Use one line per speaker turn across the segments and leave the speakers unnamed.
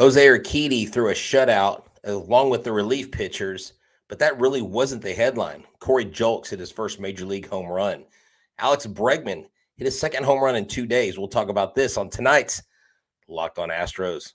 Jose Urquidy threw a shutout along with the relief pitchers, but that really wasn't the headline. Corey Julks hit his first major league home run. Alex Bregman hit his second home run in 2 days. We'll talk about this on tonight's Locked On Astros.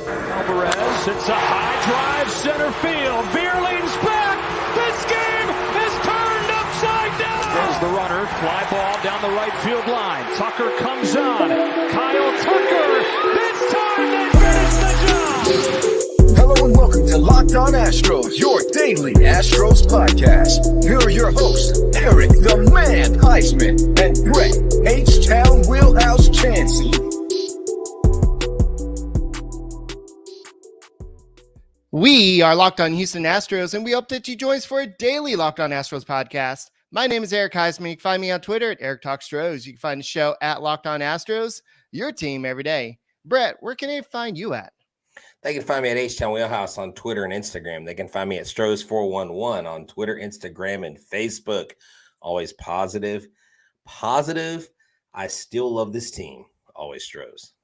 Alvarez hits a high drive center field. Bierling's back. This game is turned upside down. There's the runner. Fly ball down the right field line. Tucker comes on. Kyle Tucker. This time they finish the job.
Hello and welcome to Locked On Astros, your daily Astros podcast. Here are your hosts, Eric the Man Huysman and Brett H-Town Wheelhouse Chancey.
We are Locked On Houston Astros, and we hope that you join us for a daily Locked On Astros podcast. My name is Eric Huysman. You can find me on Twitter at Eric Talks Stros. You can find the show at Locked On Astros, your team every day. Brett, where can they find you at?
They can find me at H-Town Wheelhouse on Twitter and Instagram. They can find me at Stros411 on Twitter, Instagram, and Facebook. Always positive. Positive. I still love this team. Always Stros.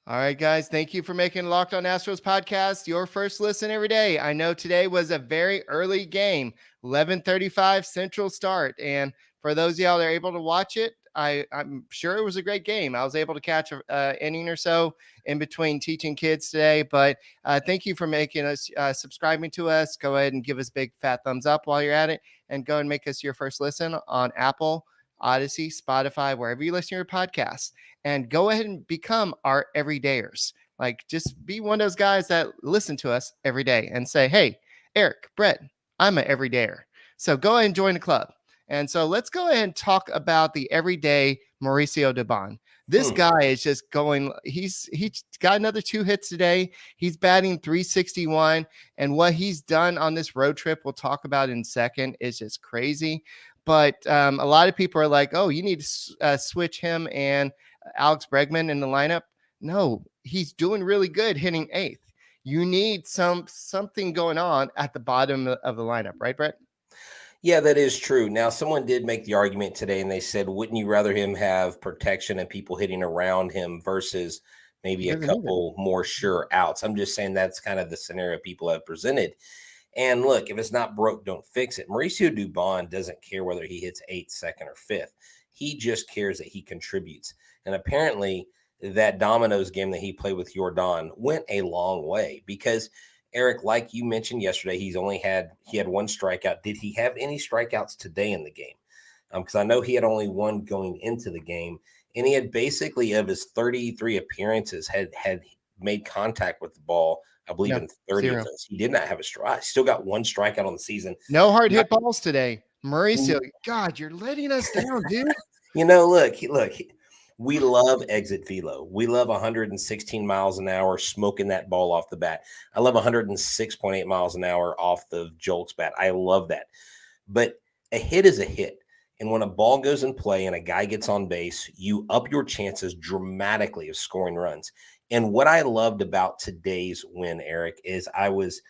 All right, guys, thank you for making Locked On Astros podcast your first listen every day. I know today was a very early game, 11:35 Central start. And for those of y'all that are able to watch it, I'm sure it was a great game. I was able to catch an inning or so in between teaching kids today. But thank you for making us, subscribing to us. Go ahead and give us a big fat thumbs up while you're at it. And go and make us your first listen on Apple, Odyssey, Spotify, wherever you listen to your podcasts. And go ahead and become our everydayers. Like, just be one of those guys that listen to us every day and say, hey, Eric, Brett, I'm an everydayer. So go ahead and join the club. And so let's go ahead and talk about the everyday Mauricio Dubon. This guy is just going, he's got another 2 hits today. He's batting .361. And what he's done on this road trip, we'll talk about in a second, is just crazy. But a lot of people are like, oh, you need to switch him and Alex Bregman in the lineup. No, he's doing really good hitting 8th. You need something going on at the bottom of the lineup, right, Brett?
Yeah, that is true. Now, someone did make the argument today, and they said, wouldn't you rather him have protection and people hitting around him versus maybe a couple more sure outs? I'm just saying that's kind of the scenario people have presented. And look, if it's not broke, don't fix it. Mauricio Dubon doesn't care whether he hits 8th, 2nd, or 5th. He just cares that he contributes. And apparently that Domino's game that he played with Jordan went a long way because, Eric, like you mentioned yesterday, he had 1 strikeout. Did he have any strikeouts today in the game? Because I know he had only 1 going into the game. And he had basically, of his 33 appearances, had made contact with the ball, I believe, in 30 of those. He did not have a strike. He still got 1 strikeout on the season.
No hard hit balls today. Mauricio, God, you're letting us down, dude.
Look, we love exit velo. We love 116 miles an hour smoking that ball off the bat. I love 106.8 miles an hour off the Julks bat. I love that. But a hit is a hit. And when a ball goes in play and a guy gets on base, you up your chances dramatically of scoring runs. And what I loved about today's win, Eric, is I was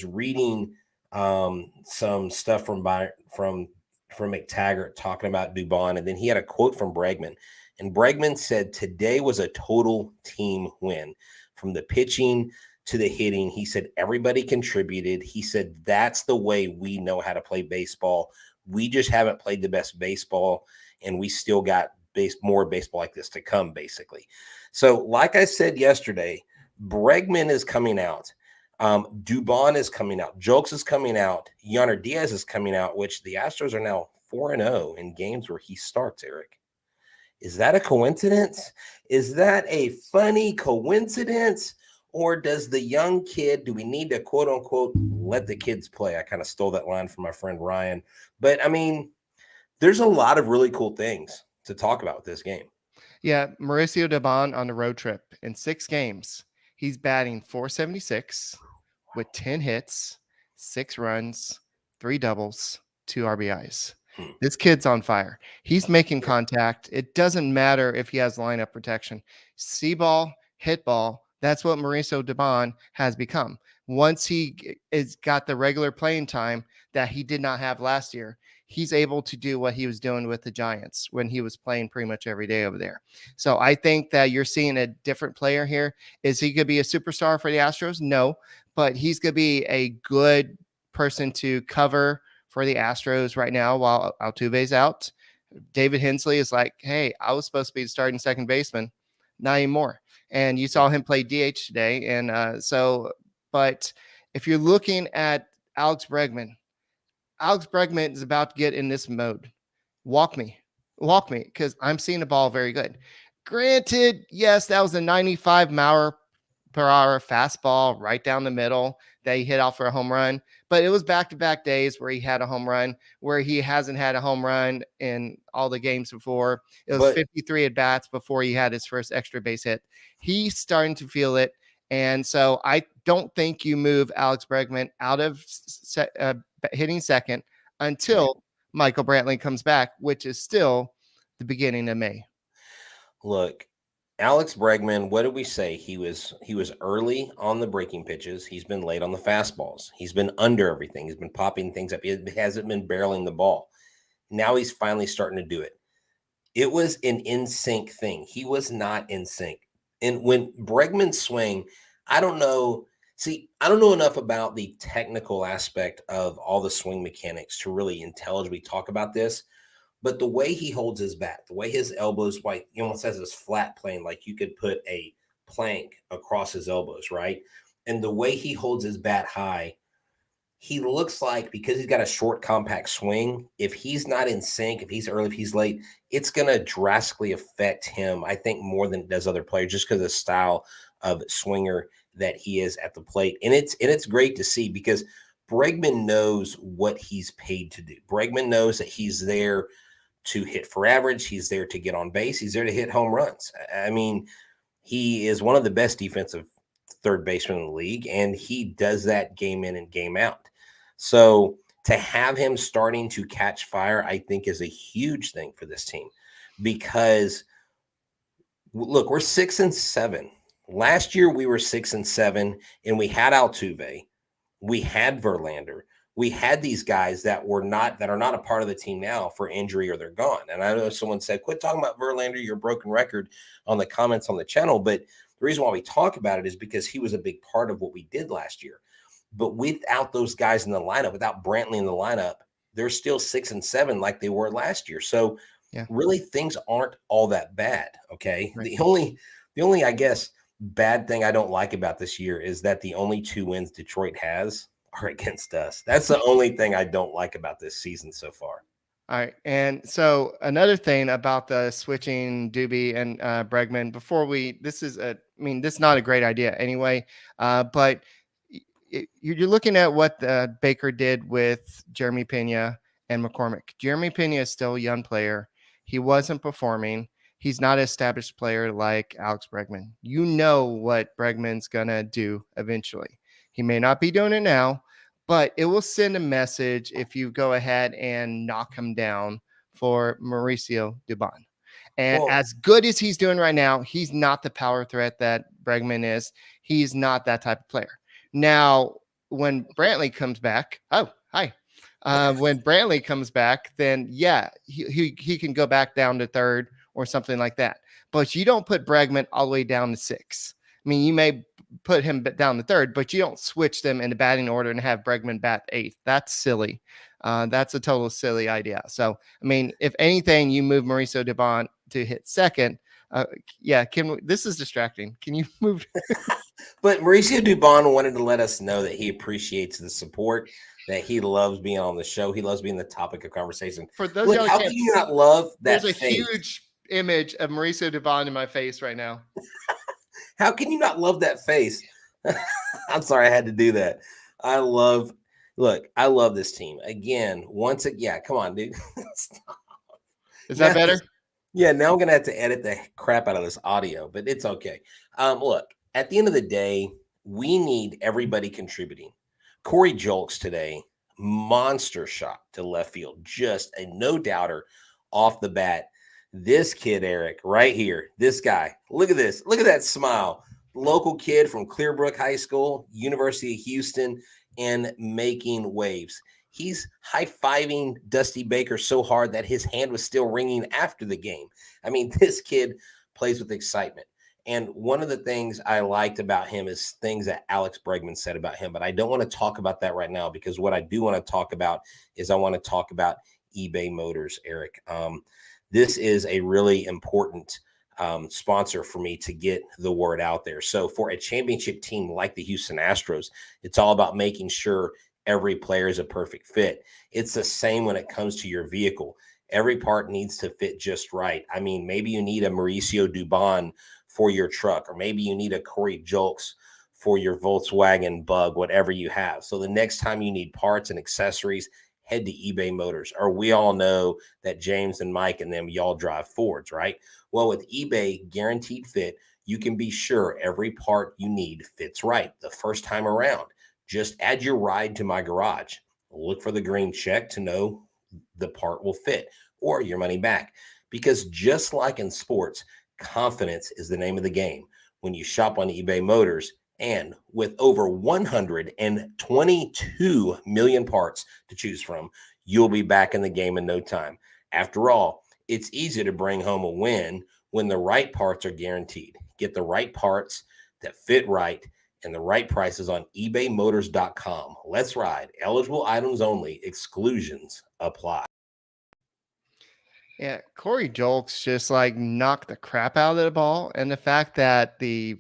reading some stuff from McTaggart talking about Dubon, and then he had a quote from Bregman. And Bregman said today was a total team win, from the pitching to the hitting. He said everybody contributed. He said that's the way we know how to play baseball. We just haven't played the best baseball, and we still got more baseball like this to come, basically. So like I said yesterday, Bregman is coming out. Dubon is coming out. Julks is coming out. Yonder Diaz is coming out, which the Astros are now 4-0 in games where he starts, Eric. Is that a coincidence? Is that a funny coincidence? Or does the young kid, do we need to, quote unquote, let the kids play? I kind of stole that line from my friend Ryan. But, I mean, there's a lot of really cool things to talk about with this game.
Yeah, Mauricio Dubon on the road trip in 6 games. He's batting .476 with 10 hits, 6 runs, 3 doubles, 2 RBIs. This kid's on fire. He's making contact. It doesn't matter if he has lineup protection. See ball, hit ball. That's what Mauricio Dubon has become. Once he is got the regular playing time that he did not have last year, he's able to do what he was doing with the Giants when he was playing pretty much every day over there. So I think that you're seeing a different player here. Is he going to be a superstar for the Astros? No, but he's going to be a good person to cover for the Astros right now while Altuve's out. David Hensley is like, hey, I was supposed to be the starting second baseman, not anymore. And you saw him play DH today. And but if you're looking at Alex Bregman is about to get in this mode. Walk me, because I'm seeing the ball very good. Granted, yes, that was a 95 mile per hour fastball right down the middle that he hit out for a home run. But it was back-to-back days where he had a home run, where he hasn't had a home run in all the games before. It was 53 at-bats before he had his first extra base hit. He's starting to feel it. And so I don't think you move Alex Bregman out of hitting second until Michael Brantley comes back, which is still the beginning of May.
Look, Alex Bregman, what did we say? He was early on the breaking pitches. He's been late on the fastballs. He's been under everything. He's been popping things up. He hasn't been barreling the ball. Now he's finally starting to do it. It was an in-sync thing. He was not in sync. And when Bregman swing, I don't know enough about the technical aspect of all the swing mechanics to really intelligibly talk about this. But the way he holds his bat, the way his elbows, like he almost has this flat plane, like you could put a plank across his elbows, right? And the way he holds his bat high, he looks like, because he's got a short, compact swing, if he's not in sync, if he's early, if he's late, it's going to drastically affect him, I think, more than it does other players, just because of the style of swinger that he is at the plate. And it's great to see, because Bregman knows what he's paid to do. Bregman knows that he's there to hit for average. He's there to get on base. He's there to hit home runs. I mean, he is one of the best defensive third basemen in the league, and he does that game in and game out. So to have him starting to catch fire, I think, is a huge thing for this team, because look, we're 6-7. Last year we were 6-7, and we had Altuve, we had Verlander, we had these guys that are not a part of the team now for injury, or they're gone. And I know someone said, quit talking about Verlander, your broken record, on the comments on the channel. But the reason why we talk about it is because he was a big part of what we did last year. But without those guys in the lineup, without Brantley in the lineup, they're still 6-7 like they were last year. So really things aren't all that bad. Okay. Right. The only, I guess, bad thing I don't like about this year is that the only 2 wins Detroit has are against us. That's the only thing I don't like about this season so far.
All right. And so another thing about the switching Doobie and Bregman this is not a great idea anyway, but you're looking at what Baker did with Jeremy Pena and McCormick. Jeremy Pena is still a young player. He wasn't performing. He's not an established player like Alex Bregman. You know what Bregman's going to do eventually. He may not be doing it now, but it will send a message if you go ahead and knock him down for Mauricio Dubon. And as good as he's doing right now, he's not the power threat that Bregman is. He's not that type of player. Now, when Brantley comes back, when Brantley comes back, then he can go back down to third or something like that. But you don't put Bregman all the way down to 6. I mean, you may put him down to third, but you don't switch them in the batting order and have Bregman bat 8th. That's silly. That's a total silly idea. So, I mean, if anything, you move Mauricio Dubon to hit second. This is distracting. Can you move?
But Mauricio Dubon wanted to let us know that he appreciates the support, that he loves being on the show. He loves being the topic of conversation.
For those
how can you not love that?
There's a huge image of Mauricio Dubon in my face right now.
How can you not love that face? I'm sorry I had to do that. I love this team. Again, come on, dude.
Is that better?
Yeah, now I'm going to have to edit the crap out of this audio, but it's okay. Look, at the end of the day, we need everybody contributing. Corey Julks today, monster shot to left field. Just a no-doubter off the bat. This kid, Eric, right here, this guy, look at this. Look at that smile. Local kid from Clearbrook High School, University of Houston, and making waves. He's high-fiving Dusty Baker so hard that his hand was still ringing after the game. I mean, this kid plays with excitement. And one of the things I liked about him is things that Alex Bregman said about him, but I don't want to talk about that right now, because what I do want to talk about is I want to talk about eBay Motors, Eric. This is a really important sponsor for me to get the word out there. So for a championship team like the Houston Astros, it's all about making sure every player is a perfect fit. It's the same when it comes to your vehicle. Every part needs to fit just right. I mean, maybe you need a Mauricio Dubon for your truck, or maybe you need a Corey Julks for your Volkswagen Bug, whatever you have. So the next time you need parts and accessories, head to eBay Motors. Or we all know that James and Mike and them, y'all drive Fords, right? Well, with eBay Guaranteed Fit, you can be sure every part you need fits right the first time around. Just add your ride to my garage. Look for the green check to know the part will fit, or your money back. Because just like in sports, confidence is the name of the game when you shop on eBay Motors. And with over 122 million parts to choose from, you'll be back in the game in no time. After all, it's easy to bring home a win when the right parts are guaranteed. Get the right parts that fit right and the right prices on ebaymotors.com. Let's ride. Eligible items only. Exclusions apply.
Yeah, Corey Julks just like knocked the crap out of the ball. And the fact that the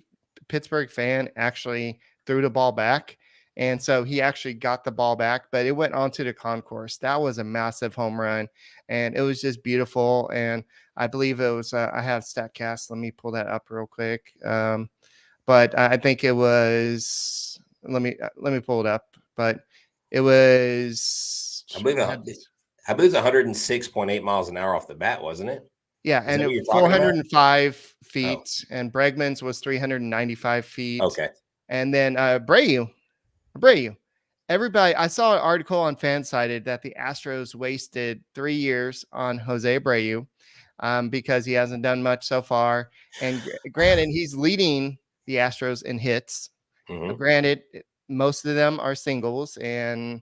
Pittsburgh fan actually threw the ball back. And so he actually got the ball back, but it went onto the concourse. That was a massive home run, and it was just beautiful. And I believe it was, I have StatCast. Let me pull that up real quick. But I think it was, let me pull it up, but it was,
I believe it's 106.8 miles an hour off the bat, wasn't it?
Yeah, and it was 405 feet, and Bregman's was 395 feet.
Okay.
And then Abreu. Everybody, I saw an article on FanSided that the Astros wasted 3 years on Jose Abreu because he hasn't done much so far. And granted, he's leading the Astros in hits.
Mm-hmm.
Granted, most of them are singles, and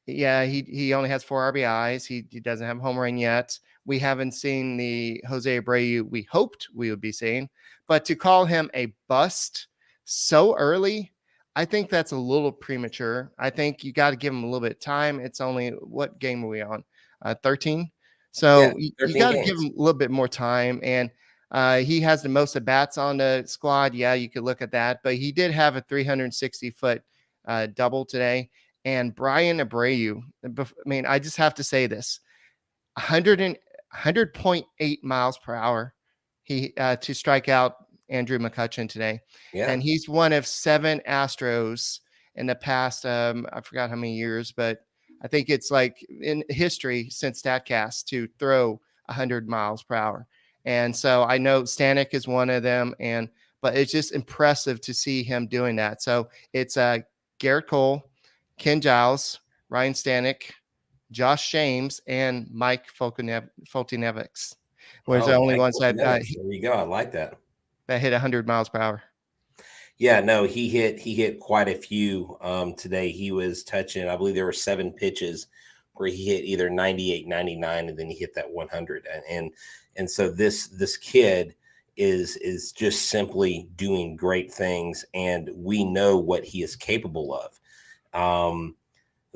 yeah, he only has 4 RBIs. He doesn't have a home run yet. We haven't seen the Jose Abreu we hoped we would be seeing. But to call him a bust so early, I think that's a little premature. I think you got to give him a little bit of time. It's only, what game are we on? 13? So yeah, you got to give him a little bit more time. And he has the most at bats on the squad. Yeah, you could look at that. But he did have a 360-foot double today. And Brian Abreu, I mean, I just have to say this, 100.8 miles per hour to strike out Andrew McCutchen today.
Yeah.
And he's one of 7 Astros in the past, I forgot how many years, but I think it's like in history since StatCast to throw 100 miles per hour. And so I know Stanek is one of them, but it's just impressive to see him doing that. So it's Garrett Cole, Ken Giles, Ryan Stanek, Josh James, and Mike Foltynewicz was the only ones that
there you go. I like that
hit 100 miles per hour.
Yeah, no, he hit quite a few today. He was touching, I believe there were 7 pitches where he hit either 98, 99, and then he hit that 100. And so this kid is just simply doing great things, and we know what he is capable of.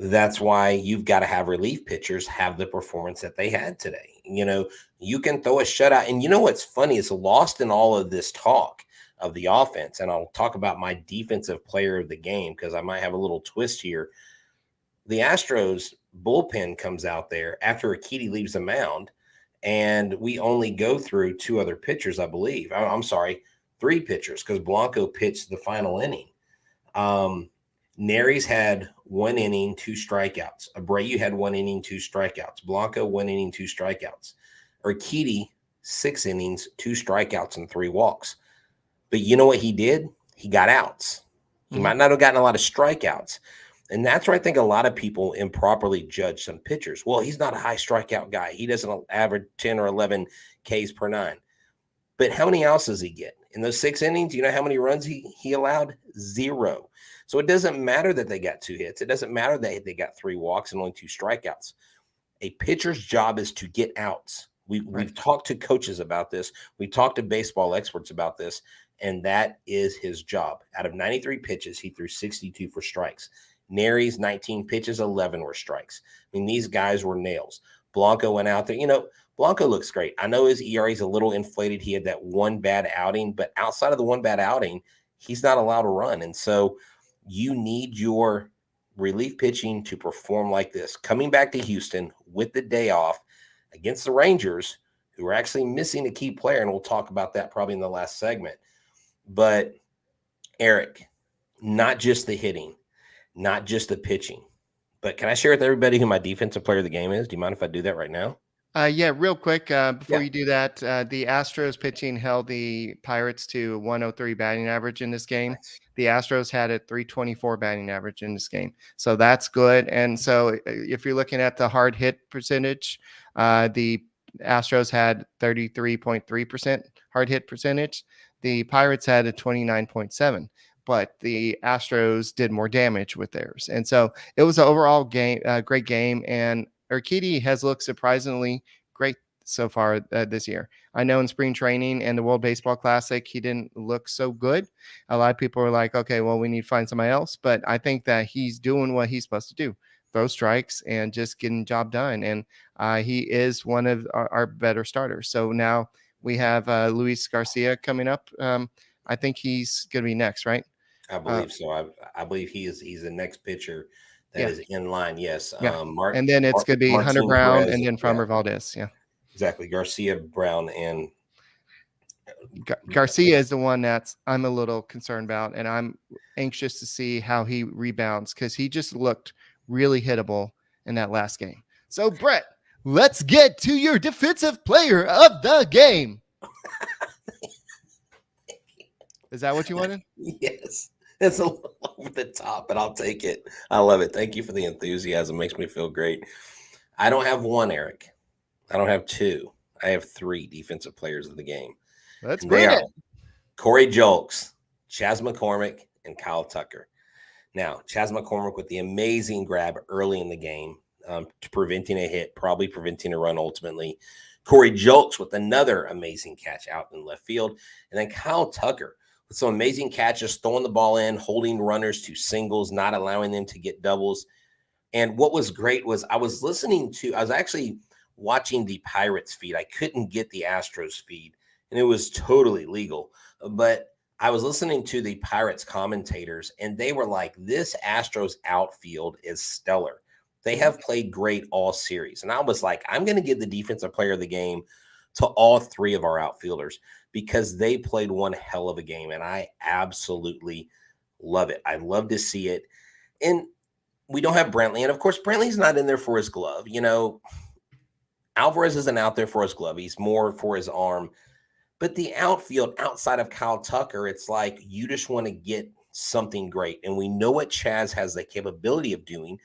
That's why you've got to have relief pitchers have the performance that they had today. You know, you can throw a shutout. And you know what's funny is lost in all of this talk of the offense. And I'll talk about my defensive player of the game because I might have a little twist here. The Astros bullpen comes out there after Urquidy leaves the mound, and we only go through 2 other pitchers, I believe. I'm sorry, 3 pitchers because Blanco pitched the final inning. Neris had 1 inning, 2 strikeouts. Abreu had 1 inning, 2 strikeouts. Blanco 1 inning, 2 strikeouts. Urquidy 6 innings, 2 strikeouts, and 3 walks. But you know what he did? He got outs. He might not have gotten a lot of strikeouts. And that's where I think a lot of people improperly judge some pitchers. Well, he's not a high strikeout guy. He doesn't average 10 or 11 Ks per 9. But how many outs does he get? In those 6 innings, you know how many runs he allowed? 0. So it doesn't matter that they got 2 hits. It doesn't matter that they got 3 walks and only 2 strikeouts. A pitcher's job is to get outs. We've talked to coaches about this. We talked to baseball experts about this, and that is his job. Out of 93 pitches, he threw 62 for strikes. Nery's 19 pitches, 11 were strikes. I mean, these guys were nails. Blanco went out there. You know, Blanco looks great. I know his ERA is a little inflated. He had that one bad outing, but outside of the one bad outing, he's not allowed to run. And so you need your relief pitching to perform like this. Coming back to Houston with the day off against the Rangers, who are actually missing a key player, and we'll talk about that probably in the last segment. But, Eric, not just the hitting, not just the pitching, but can I share with everybody who my defensive player of the game is? Do you mind if I do that right now?
Yeah, real quick, before you do that, the Astros pitching held the Pirates to 103 batting average in this game.
Nice.
The Astros had a 324 batting average in this game. So that's good. And so if you're looking at the hard hit percentage, the Astros had 33.3% hard hit percentage. The Pirates had a 29.7%. But the Astros did more damage with theirs. And so it was an overall game, great game. And Urquidy has looked surprisingly great so far this year. I know in spring training and the World Baseball Classic, he didn't look so good. A lot of people are like, okay, well, we need to find somebody else. But I think that he's doing what he's supposed to do, throw strikes and just getting the job done. And he is one of our better starters. So now we have Luis Garcia coming up. I think he's going to be next, right?
I believe so. I believe he's the next pitcher that is in line. Yes.
Yeah. And then it's going to be Hunter Brown and then Framber Valdez. Yeah.
Exactly. Garcia, Brown, and
Garcia is the one that's I'm a little concerned about, and I'm anxious to see how he rebounds because he just looked really hittable in that last game. So, Brett, let's get to your defensive player of the game. Is that what you wanted?
Yes. It's a little over the top, but I'll take it. I love it. Thank you for the enthusiasm. Makes me feel great. I don't have 1, Eric. I don't have 2. I have 3 defensive players of the game.
Let's bring it.
Corey Julks, Chas McCormick, and Kyle Tucker. Now, Chas McCormick with the amazing grab early in the game to preventing a hit, probably preventing a run ultimately. Corey Julks with another amazing catch out in left field. And then Kyle Tucker with some amazing catches, throwing the ball in, holding runners to singles, not allowing them to get doubles. And what was great was I was actually watching the Pirates feed. I couldn't get the Astros feed, and it was totally legal. But I was listening to the Pirates commentators, and they were like, this Astros outfield is stellar. They have played great all series. And I was like, I'm going to give the defensive player of the game to all 3 of our outfielders because they played one hell of a game, and I absolutely love it. I love to see it. And we don't have Brantley, and of course, Brantley's not in there for his glove. You know, Alvarez isn't out there for his glove. He's more for his arm. But the outfield outside of Kyle Tucker, it's like you just want to get something great. And we know what Chas has the capability of doing.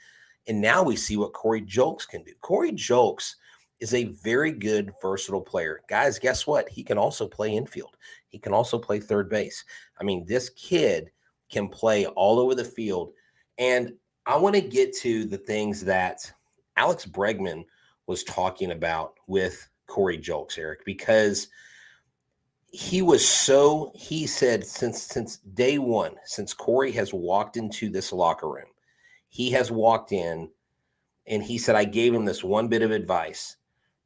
And now we see what Corey Julks can do. Corey Julks is a very good, versatile player. Guys, guess what? He can also play infield. He can also play third base. I mean, this kid can play all over the field. And I want to get to the things that Alex Bregman was talking about with Corey Julks, Eric, because he said since day one, since Corey has walked into this locker room, he has walked in and he said, I gave him this one bit of advice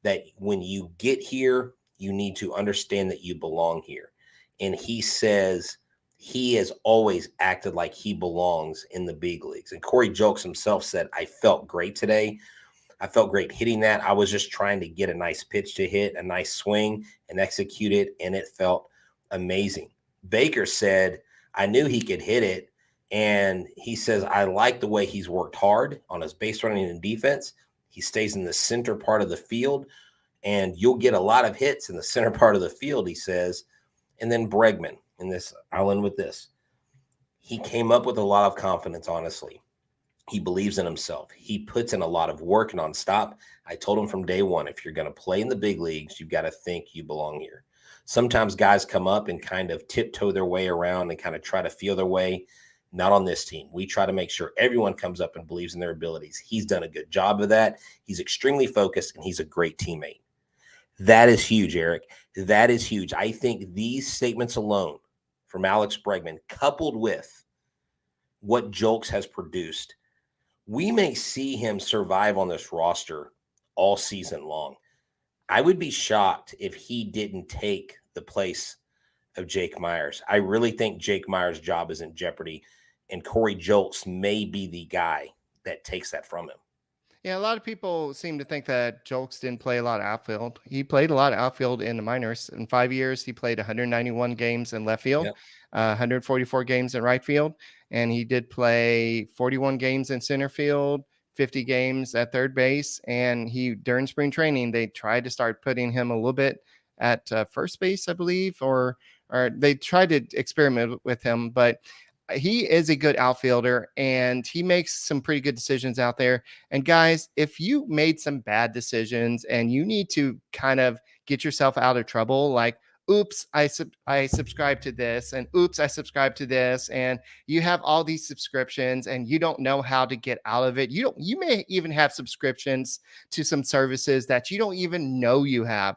that when you get here, you need to understand that you belong here. And he says he has always acted like he belongs in the big leagues. And Corey Julks himself said, I felt great today. I felt great hitting that. I was just trying to get a nice pitch to hit, a nice swing, and execute it, and it felt amazing. Baker said, I knew he could hit it, and he says, I like the way he's worked hard on his base running and defense. He stays in the center part of the field, and you'll get a lot of hits in the center part of the field, he says. And then Bregman, in this, I'll end with this. He came up with a lot of confidence, honestly. He believes in himself. He puts in a lot of work nonstop. I told him from day one, if you're going to play in the big leagues, you've got to think you belong here. Sometimes guys come up and kind of tiptoe their way around and kind of try to feel their way. Not on this team. We try to make sure everyone comes up and believes in their abilities. He's done a good job of that. He's extremely focused, and he's a great teammate. That is huge, Eric. That is huge. I think these statements alone from Alex Bregman, coupled with what Julks has produced, we may see him survive on this roster all season long. I would be shocked if he didn't take the place of Jake Myers. I really think Jake Myers' job is in jeopardy, and Corey Julks may be the guy that takes that from him.
Yeah, a lot of people seem to think that Julks didn't play a lot of outfield. He played a lot of outfield in the minors. In 5 years, he played 191 games in left field,
Yep.
144 games in right field, and he did play 41 games in center field, 50 games at third base. And during spring training, they tried to start putting him a little bit at first base, I believe, or they tried to experiment with him, but he is a good outfielder and he makes some pretty good decisions out there. And guys, if you made some bad decisions and you need to kind of get yourself out of trouble, like, oops, I subscribe to this, and oops, I subscribe to this, and you have all these subscriptions and you don't know how to get out of it. You may even have subscriptions to some services that you don't even know you have.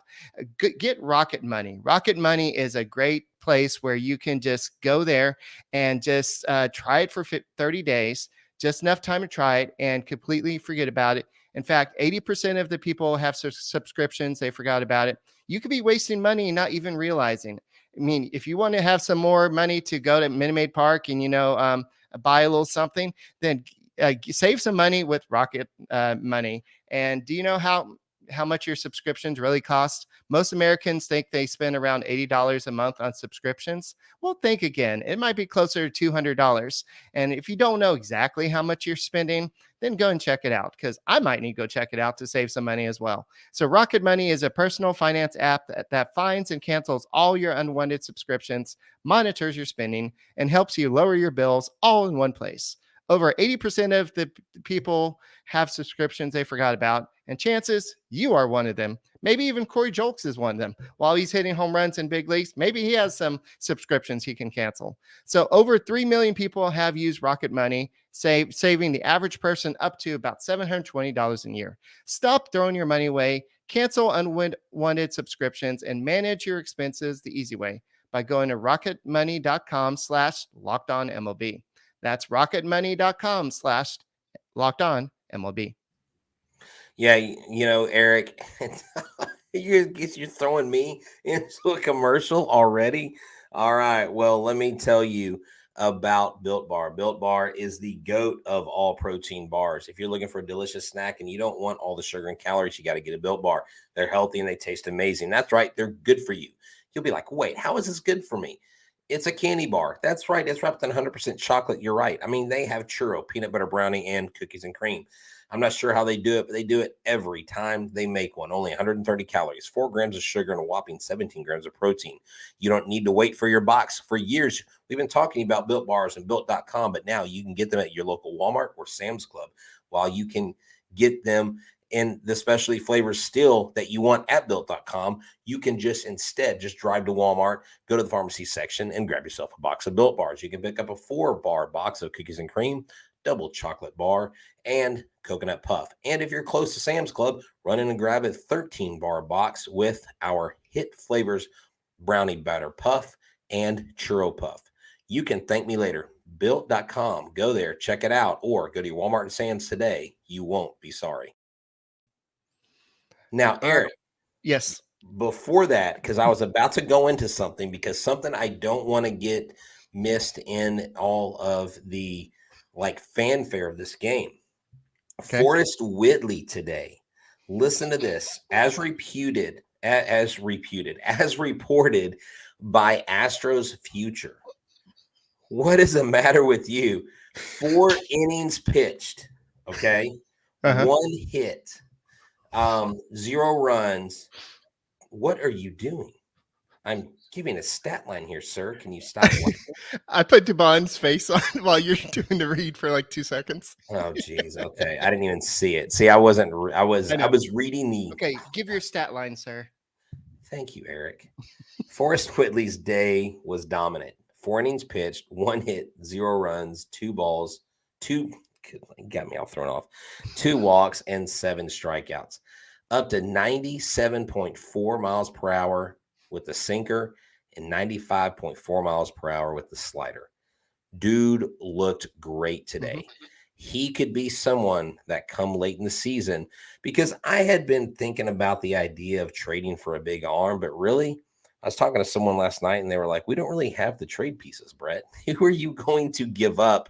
Get Rocket Money. Rocket Money is a great place where you can just go there and just try it for 30 days, just enough time to try it and completely forget about it. In fact, 80% of the people have subscriptions. They forgot about it. You could be wasting money and not even realizing. I mean, if you want to have some more money to go to Minute Maid Park and, buy a little something, then save some money with Rocket Money. And do you know how much your subscriptions really cost? Most Americans think they spend around $80 a month on subscriptions. Well, think again. It might be closer to $200. And if you don't know exactly how much you're spending, then go and check it out, because I might need to go check it out to save some money as well. So Rocket Money is a personal finance app that finds and cancels all your unwanted subscriptions, monitors your spending, and helps you lower your bills all in one place. Over 80% of the people have subscriptions they forgot about, and chances you are one of them. Maybe even Corey Julks is one of them. While he's hitting home runs in big leagues, maybe he has some subscriptions he can cancel. So over 3 million people have used Rocket Money, saving the average person up to about $720 a year. Stop throwing your money away, cancel unwanted subscriptions, and manage your expenses the easy way by going to rocketmoney.com/lockedonmlb. That's rocketmoney.com/lockedonmlb.
Yeah, Eric, you're throwing me into a commercial already. All right, well, let me tell you about Built Bar. Built Bar is the GOAT of all protein bars. If you're looking for a delicious snack and you don't want all the sugar and calories, you got to get a Built Bar. They're healthy and they taste amazing. That's right, they're good for you. You'll be like, wait, how is this good for me? It's a candy bar. That's right. It's wrapped in 100% chocolate. You're right. I mean, they have churro, peanut butter brownie, and cookies and cream. I'm not sure how they do it, but they do it every time they make one. Only 130 calories, 4 grams of sugar, and a whopping 17 grams of protein. You don't need to wait for your box. For years, we've been talking about Built Bars and Built.com, but now you can get them at your local Walmart or Sam's Club, while you can get them in the specialty flavors still that you want at Built.com. You can instead drive to Walmart, go to the pharmacy section, and grab yourself a box of Built Bars. You can pick up a 4-bar box of cookies and cream, double chocolate bar, and coconut puff. And if you're close to Sam's Club, run in and grab a 13-bar box with our hit flavors, brownie batter puff and churro puff. You can thank me later. Built.com. Go there, check it out, or go to your Walmart and Sam's today. You won't be sorry. Now, Eric.
Yes.
Before that, because I was about to go into something I don't want to get missed in all of the fanfare of this game. Okay. Forrest Whitley today. Listen to this. As reported by Astros Future. What is the matter with you? 4 innings pitched. Okay. 1 hit. 0 runs. What are you doing? I'm giving a stat line here, sir. Can you stop?
I put Dubon's face on while you're doing the read for 2 seconds.
Oh, geez. Okay. I didn't even see it. See, I was reading the.
Okay. Give your stat line, sir.
Thank you, Eric. Forrest Whitley's day was dominant. 4 innings pitched, 1 hit, 0 runs, 2 balls, 2 got me all thrown off, 2 walks, and 7 strikeouts. Up to 97.4 miles per hour with the sinker and 95.4 miles per hour with the slider. Dude looked great today. He could be someone that come late in the season, because I had been thinking about the idea of trading for a big arm, but really, I was talking to someone last night and they were like, we don't really have the trade pieces, Brett. Who are you going to give up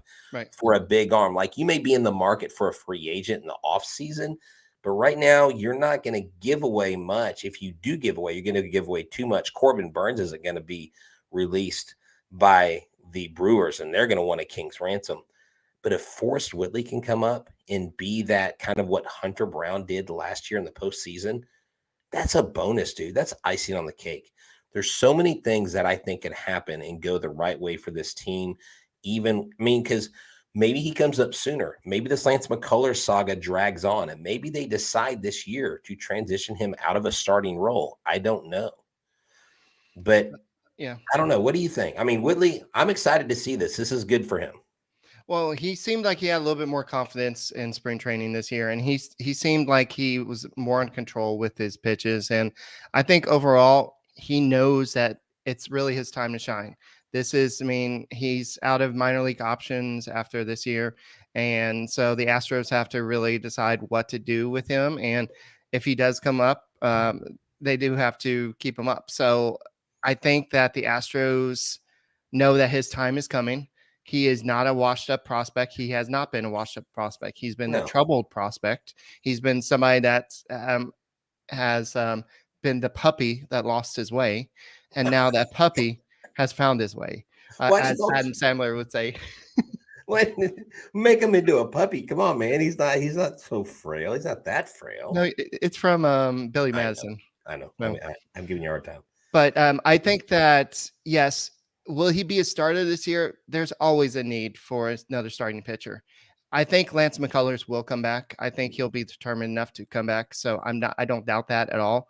for a big arm? Like, you may be in the market for a free agent in the off season, but right now you're not going to give away much. If you do give away, you're going to give away too much. Corbin Burns isn't going to be released by the Brewers, and they're going to want a king's ransom. But if Forrest Whitley can come up and be that kind of what Hunter Brown did last year in the postseason, that's a bonus, dude. That's icing on the cake. There's so many things that I think can happen and go the right way for this team. Because maybe he comes up sooner. Maybe this Lance McCullers saga drags on, and maybe they decide this year to transition him out of a starting role. I don't know. But
yeah,
I don't know. What do you think? I mean, Whitley, I'm excited to see this. This is good for him.
Well, he seemed like he had a little bit more confidence in spring training this year, and he seemed like he was more in control with his pitches. And I think overall, he knows that it's really his time to shine. He's out of minor league options after this year, and so the Astros have to really decide what to do with him. And if he does come up, they do have to keep him up. So I think that the Astros know that his time is coming. He is not a washed-up prospect. He has not been a washed-up prospect. He's been a troubled prospect. He's been somebody that has been the puppy that lost his way, and now that puppy has found his way, as Adam Sandler would say.
Make him into a puppy. Come on, man. He's not so frail. He's not that frail.
No, it's from Billy Madison.
I know.
No.
I'm giving you a hard time.
But I think that, yes, will he be a starter this year? There's always a need for another starting pitcher. I think Lance McCullers will come back. I think he'll be determined enough to come back. So I don't doubt that at all.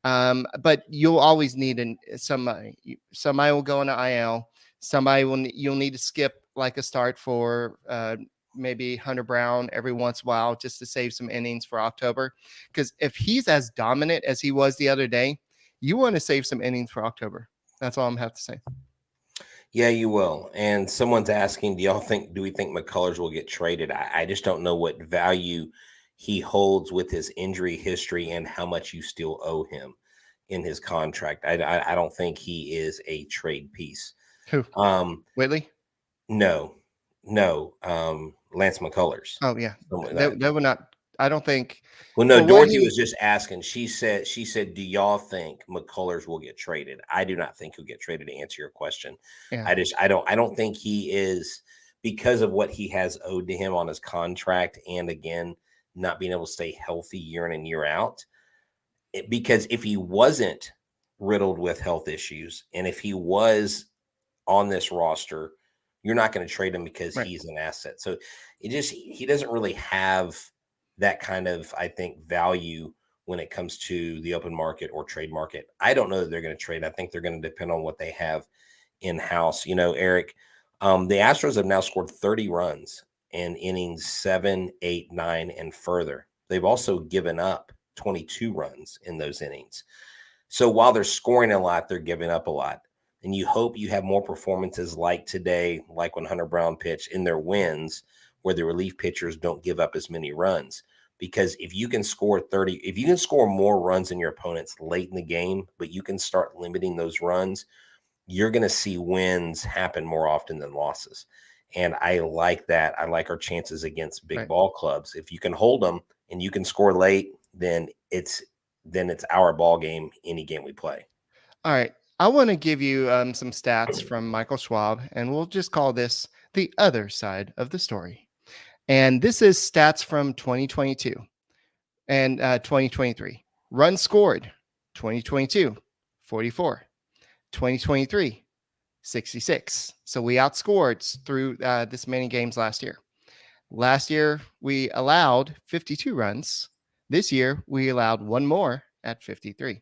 But you'll always need somebody. Somebody will go into IL. You'll need to skip like a start for maybe Hunter Brown every once in a while just to save some innings for October. Because if he's as dominant as he was the other day, you want to save some innings for October. That's all I'm have to say.
Yeah, you will. And someone's asking, do we think McCullers will get traded? I just don't know what value he holds with his injury history and how much you still owe him in his contract. I don't think he is a trade piece.
Who? Whitley?
No. Lance McCullers.
Oh yeah. That would not. I don't think.
Well, no, Dorothy was just asking. She said, do y'all think McCullers will get traded? I do not think he'll get traded, to answer your question.
Yeah.
I don't think he is, because of what he has owed to him on his contract. And again, not being able to stay healthy year in and year out. Because if he wasn't riddled with health issues, and if he was on this roster, you're not going to trade him because he's an asset. So he doesn't really have that kind of, I think, value when it comes to the open market or trade market. I don't know that they're going to trade. I think they're going to depend on what they have in-house. Eric, the Astros have now scored 30 runs in innings 7, 8, 9, and further. They've also given up 22 runs in those innings. So while they're scoring a lot, they're giving up a lot. And you hope you have more performances like today, like when Hunter Brown pitched, in their wins, where the relief pitchers don't give up as many runs. Because if you can score more runs than your opponents late in the game, but you can start limiting those runs, you're going to see wins happen more often than losses. And I like that. I like our chances against big ball clubs. If you can hold them and you can score late, then it's our ball game any game we play.
All right. I want to give you some stats from Michael Schwab, and we'll just call this the other side of the story. And this is stats from 2022 and 2023. Runs scored, 2022, 44. 2023, 66. So we outscored through this many games last year. Last year, we allowed 52 runs. This year, we allowed one more at 53.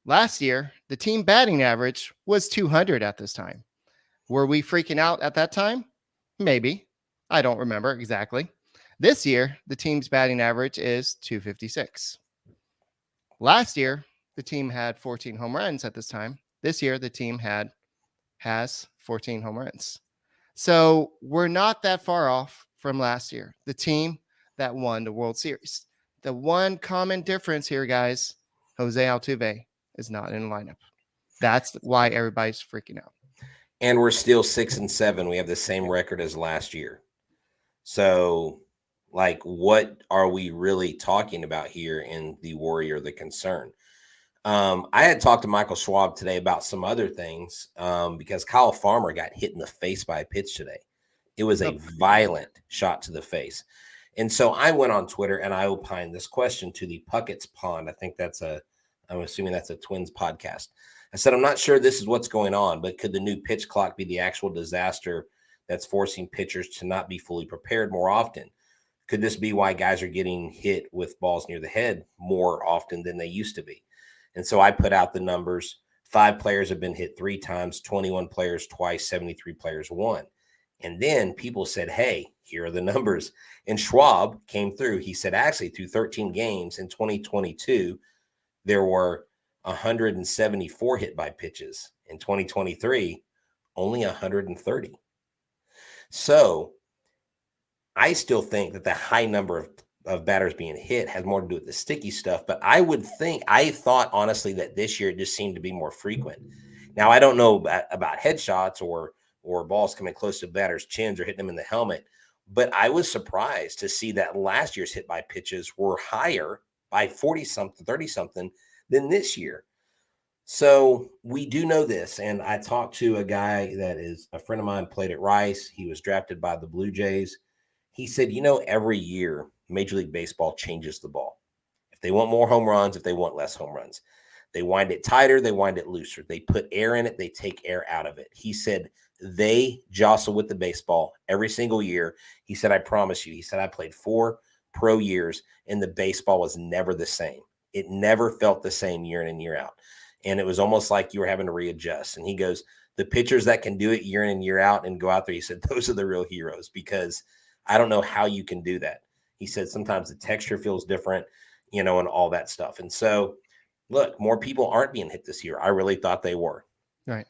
Last year, the team batting average was 200 at this time. Were we freaking out at that time? Maybe. I don't remember exactly. This year, the team's batting average is 256. Last year, the team had 14 home runs at this time. This year, the team has 14 home runs. So we're not that far off from last year, the team that won the World Series. The one common difference here, guys, Jose Altuve is not in the lineup. That's why everybody's freaking out.
And we're still 6-7. We have the same record as last year. So, like, what are we really talking about here in the worry or the concern? I had talked to Michael Schwab today about some other things because Kyle Farmer got hit in the face by a pitch today. It was a violent shot to the face. And so I went on Twitter and I opined this question to the Puckett's Pond. I think I'm assuming that's a Twins podcast. I said, I'm not sure this is what's going on, but could the new pitch clock be the actual disaster that's forcing pitchers to not be fully prepared more often? Could this be why guys are getting hit with balls near the head more often than they used to be? And so I put out the numbers. 5 players have been hit 3 times, 21 players twice, 73 players won. And then people said, hey, here are the numbers. And Schwab came through. He said, actually, through 13 games in 2022, there were 174 hit by pitches. In 2023, only 130. So I still think that the high number of batters being hit has more to do with the sticky stuff. But I thought honestly that this year it just seemed to be more frequent. Now, I don't know about headshots or balls coming close to batters' chins or hitting them in the helmet, but I was surprised to see that last year's hit by pitches were higher by 40-something, 30-something than this year. So we do know this. And I talked to a guy that is a friend of mine, played at Rice. He was drafted by the Blue Jays. He said, every year Major League Baseball changes the ball. If they want more home runs, if they want less home runs, they wind it tighter, they wind it looser. They put air in it, they take air out of it. He said they jostle with the baseball every single year. He said, I promise you. He said, I played 4 pro years and the baseball was never the same. It never felt the same year in and year out. And it was almost like you were having to readjust. And he goes, the pitchers that can do it year in and year out and go out there, he said, those are the real heroes, because I don't know how you can do that. He said sometimes the texture feels different, and all that stuff. And so, look, more people aren't being hit this year. I really thought they were.
Right.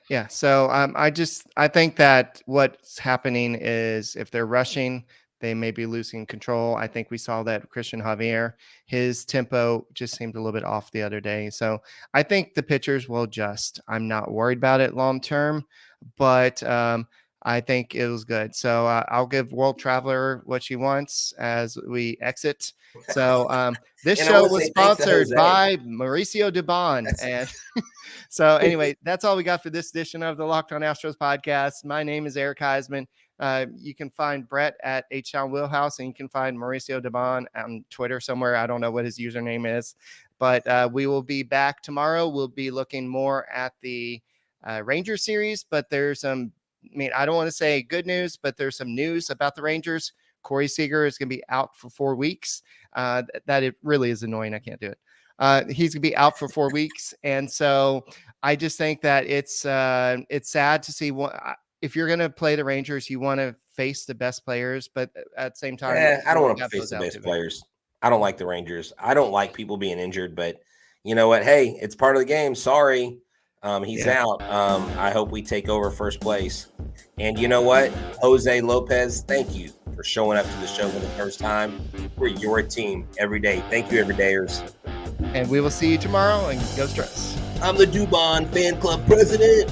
Yeah. So I think that what's happening is if they're rushing, they may be losing control. I think we saw that Christian Javier, his tempo just seemed a little bit off the other day. So I think the pitchers will adjust. I'm not worried about it long term, but I think it was good. So I'll give World Traveler what she wants as we exit. So this show was sponsored by Mauricio Dubon. And so anyway, that's all we got for this edition of the Locked On Astros podcast. My name is Eric Huysman. You can find Brett at H-Town Wheelhouse, and you can find Mauricio Dubon on Twitter somewhere. I don't know what his username is, but we will be back tomorrow. We'll be looking more at the Rangers series, but there's some, I don't want to say good news, but there's some news about the Rangers. Corey Seager is going to be out for 4 weeks. That it really is annoying. I can't do it. He's going to be out for 4 weeks. And so I just think that it's sad to see if you're going to play the Rangers, you want to face the best players, but at the same time,
I don't want to face the best players. I don't like the Rangers. I don't like people being injured, but you know what? Hey, it's part of the game. Sorry. He's out. I hope we take over first place. And you know what? Jose Lopez, thank you for showing up to the show for the first time. We're your team every day. Thank you, everydayers.
And we will see you tomorrow, and go Astros.
I'm the Dubon Fan Club president.